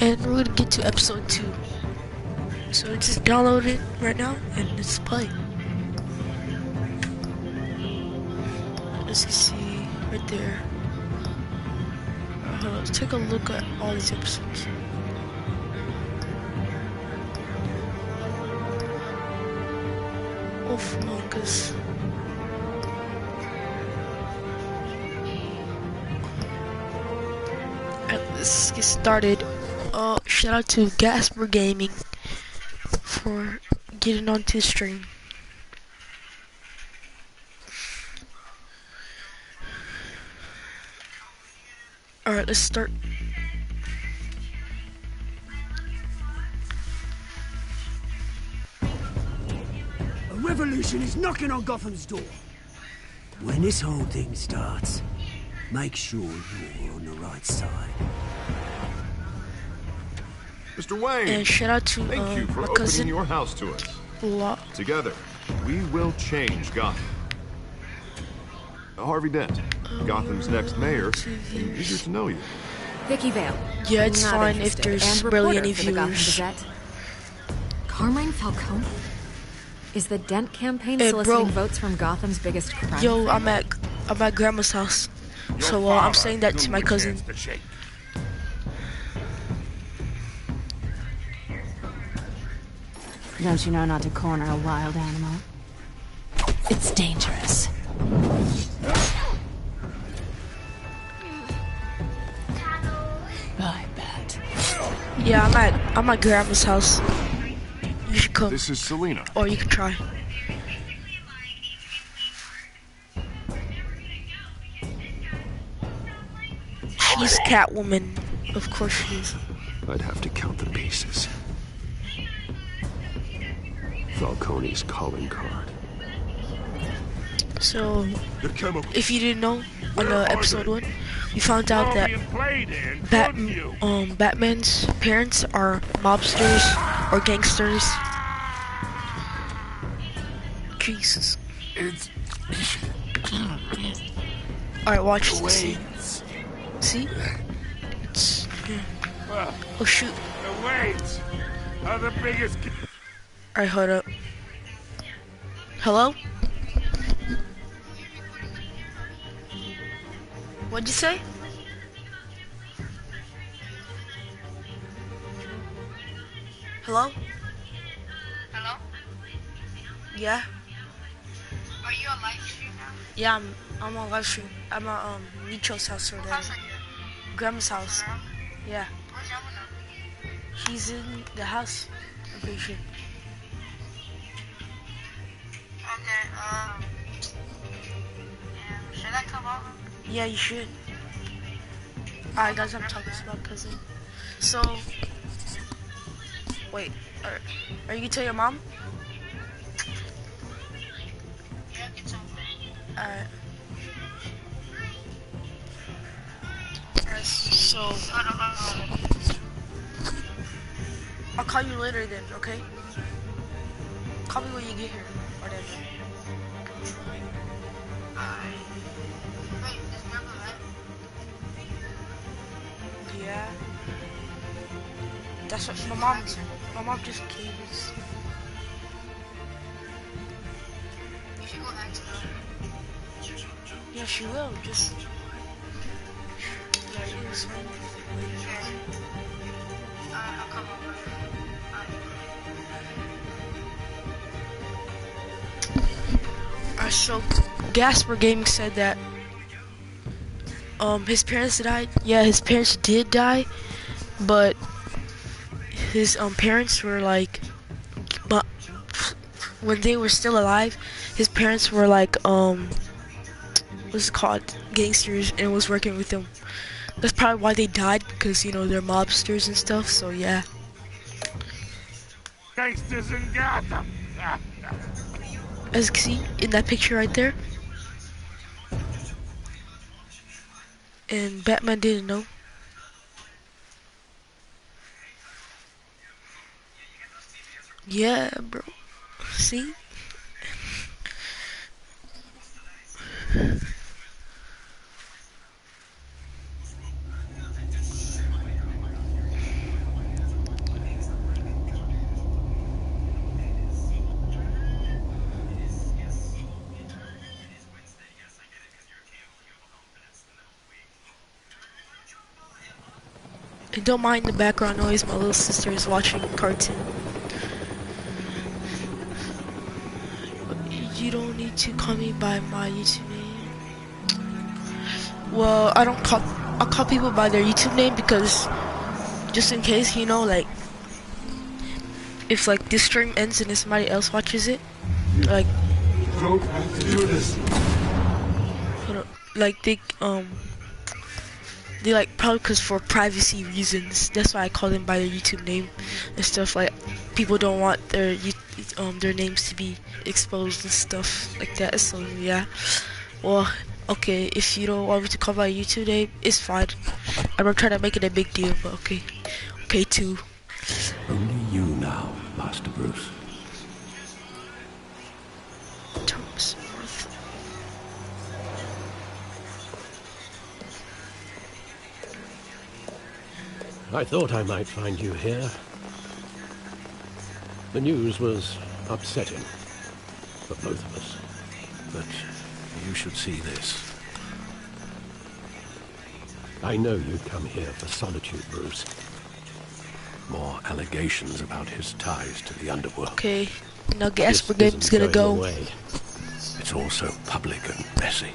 and we're gonna get to episode 2. So just download it right now and let's play. As you see right there. Let's take a look at all these episodes. Among Us. Let's get started. Shout out to Gasper Gaming for getting onto the stream. Alright, let's start. A revolution is knocking on Gotham's door. When this whole thing starts, make sure you're on the right side. Mr. Wayne, and shout out to thank you for my opening cousin. your house to us. Together, we will change Gotham. Harvey Dent, Gotham's next mayor, and eager to know you. Vicky Vale. Yeah, it's Not fine if interested. there's And barely reporter any for the Gotham viewers. Gazette. Carmine Falcone? Is the Dent campaign Hey, soliciting bro. votes from Gotham's biggest crime? Yo, I'm at grandma's house. So I'm saying that to my cousin. Don't you know not to corner a wild animal? It's dangerous. I bet. Yeah, I'm at grandma's house. You should come, This is Selena. or you can try. She's Catwoman, of course she is. I'd have to count the pieces. Falcone's calling card. So, if you didn't know, on episode 1, we found out that Batman's parents are mobsters or gangsters. Jesus. Alright, watch this. See? It's... Yeah. Oh shoot. The Waynes are the biggest. Alright, hold up. Hello? What'd you say? Hello? Hello? Yeah? Are you on live stream now? Yeah, I'm on live stream. I'm at Nicho's house or How's that? grandma's house. Grandma? Yeah. Where's Yamuna? He's in the house. I'm pretty sure. Okay, yeah, should I come over? Yeah, you should. Alright guys, I'm talking to my cousin. So, wait, are you gonna tell your mom? Yeah, get some. Alright. Alright, so, I'll call you later then, okay? Call me when you get here, or then. Wait, is Grandma right? Yeah. That's what my mom just came. You should go ask her. Yeah, she will, just. Yeah, it was fine. Okay. I'll come over. So Gasper Gaming said that his parents died. Yeah, his parents did die, but his parents were like, but when they were still alive, his parents were like what's it called, gangsters, and was working with them. That's probably why they died, because you know they're mobsters and stuff. So yeah. Gangsters in Gotham. As you can see in that picture right there. And Batman didn't know. Yeah, bro. See? Don't mind the background noise. My little sister is watching a cartoon. You don't need to call me by my YouTube name. Well, I call people by their YouTube name because just in case, you know, like if like this stream ends and somebody else watches it, like Don't have to do this. like they like probably because for privacy reasons. That's why I call them by their YouTube name and stuff. Like people don't want their names to be exposed and stuff like that. So yeah. Well, okay. If you don't want me to call by YouTube name, it's fine. I'm not trying to make it a big deal, but okay. Okay too. Only you now, Master Bruce. Thomas North. I thought I might find you here. The news was upsetting for both of us. But you should see this. I know you come here for solitude, Bruce. More allegations about his ties to the underworld. Okay. Now Gasper This Game's isn't gonna go. going away. It's also public and messy.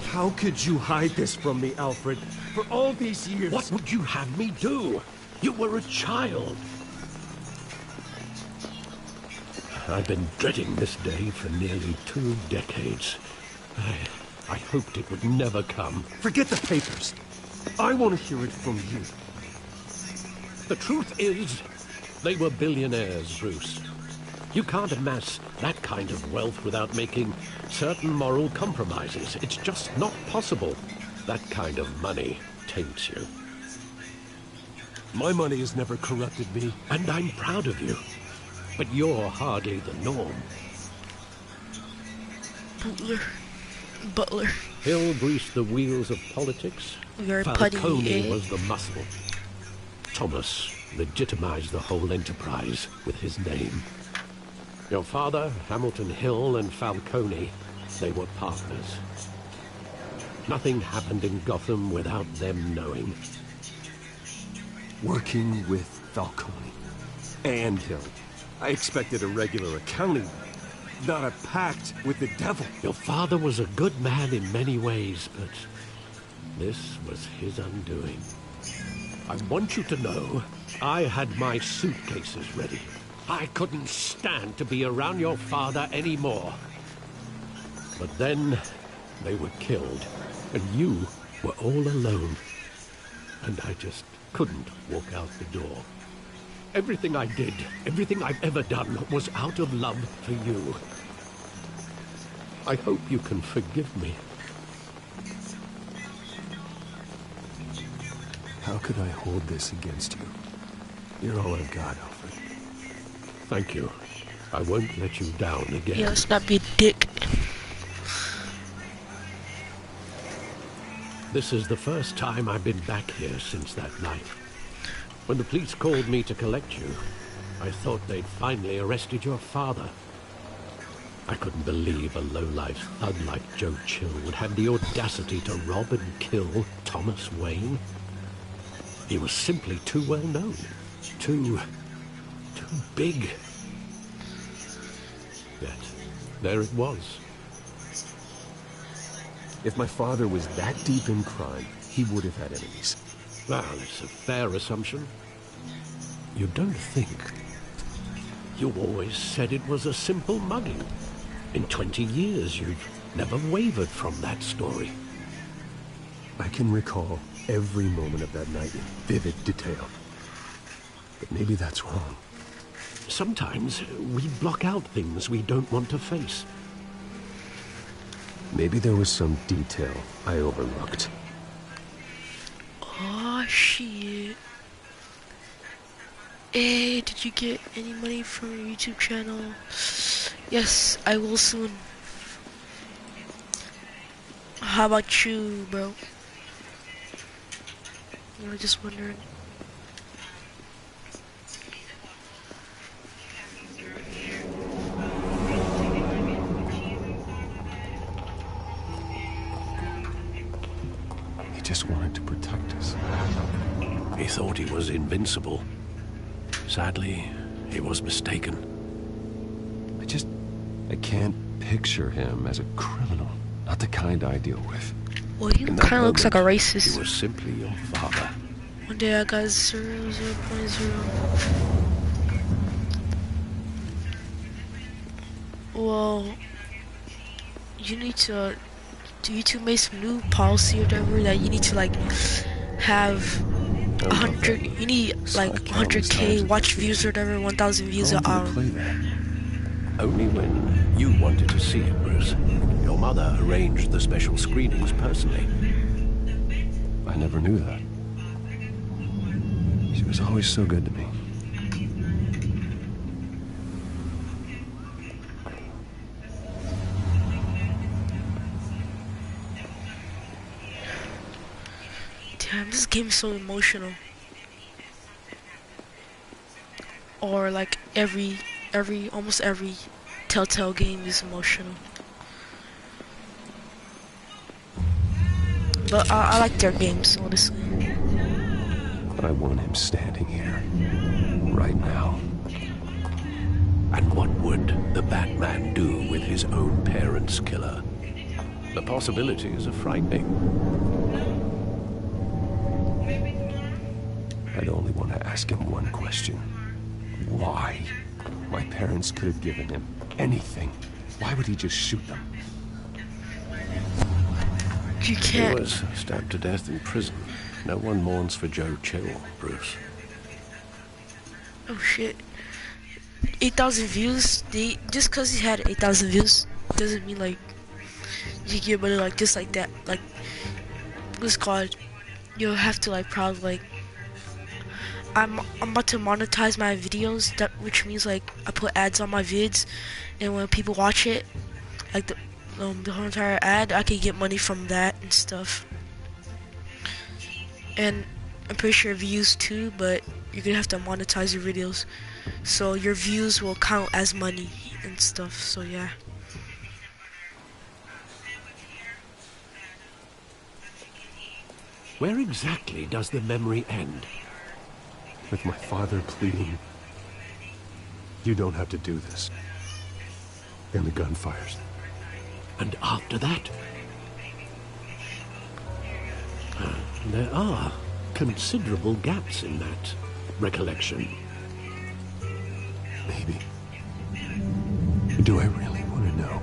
How could you hide this from me, Alfred? For all these years... What would you have me do? You were a child. I've been dreading this day for nearly 2 decades. I hoped it would never come. Forget the papers. I want to hear it from you. The truth is, they were billionaires, Bruce. You can't amass that kind of wealth without making certain moral compromises. It's just not possible. That kind of money taints you. My money has never corrupted me. And I'm proud of you. But you're hardly the norm. Butler. Hill greased the wheels of politics. Very putty, Falcone eh? was the muscle. Thomas legitimized the whole enterprise with his name. Your father, Hamilton Hill, and Falcone, they were partners. Nothing happened in Gotham without them knowing. Working with Falcone and Hill. I expected a regular accounting, not a pact with the devil. Your father was a good man in many ways, but this was his undoing. I want you to know, I had my suitcases ready. I couldn't stand to be around your father anymore. But then, they were killed, and you were all alone. And I just couldn't walk out the door. Everything I did, everything I've ever done, was out of love for you. I hope you can forgive me. How could I hold this against you? You're all I've got, Alfred. Thank you. I won't let you down again. Yeah, let's not be a dick. This is the first time I've been back here since that night. When the police called me to collect you, I thought they'd finally arrested your father. I couldn't believe a low-life thug like Joe Chill would have the audacity to rob and kill Thomas Wayne. He was simply too well known. Too big. Yet, there it was. If my father was that deep in crime, he would have had enemies. Well, it's a fair assumption. You don't think? You always said it was a simple mugging. In 20 years, you've never wavered from that story. I can recall every moment of that night in vivid detail. But maybe that's wrong. Sometimes we block out things we don't want to face. Maybe there was some detail I overlooked. Oh shit. Hey, did you get any money from your YouTube channel? Yes, I will soon. How about you, bro? You were just wondering. He just wanted to protect us. He thought he was invincible. Sadly, he was mistaken. I can't picture him as a criminal. Not the kind I deal with. Well, he In that kind of looks like a moment, racist. He was simply your father. One day I got 0.0. Well, you need to. YouTube made some new policy or whatever that you need to like have 100. You need like 100K watch views or whatever, 1,000 views an hour. Only when you wanted to see it, Bruce. Your mother arranged the special screenings personally. I never knew that. She was always so good to me. Damn, this game is so emotional. Or like almost every Telltale game is emotional. But I like their games, honestly. I want him standing here, right now. And what would the Batman do with his own parents' killer? The possibilities are frightening. I'd only want to ask him one question. Why? My parents could have given him anything. Why would he just shoot them? You can't. He was stabbed to death in prison. No one mourns for Joe Chill, Bruce. Oh shit. 8,000 views. Just cause he had 8,000 views doesn't mean like you get money like just like that. Like what's it called? You'll have to like probably like I'm about to monetize my videos, which means like I put ads on my vids, and when people watch it, like the whole entire ad, I could get money from that and stuff. And I'm pretty sure views too, but you're gonna have to monetize your videos, so your views will count as money and stuff. So yeah. Where exactly does the memory end? With my father pleading, "You don't have to do this." And the gun fires. And after that? There are considerable gaps in that recollection. Maybe. Do I really want to know?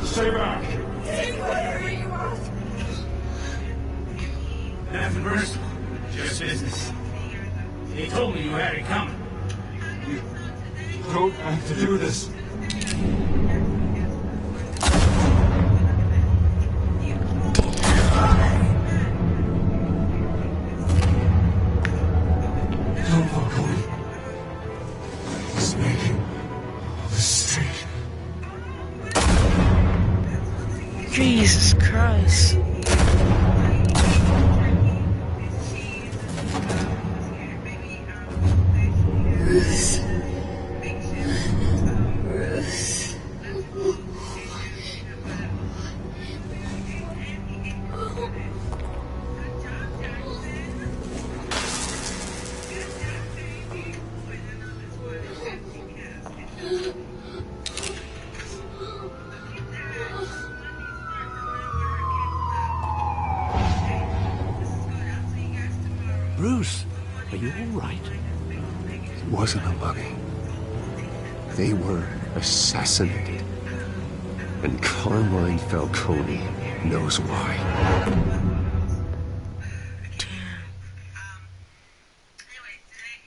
Stay back! Nothing personal, just business. They told me you had it coming. You don't have to do this. Don't walk away. He's making a mistake. Jesus Christ. Bruce, are you all right? It wasn't a mummy. They were assassinated. And Carmine Falcone knows why.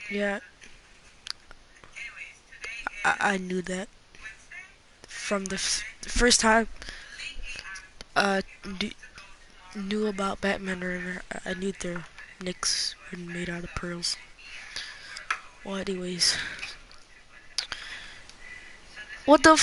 Yeah. I knew that from the first time knew about Batman, or I knew their necks were made out of pearls. Well, anyways, what the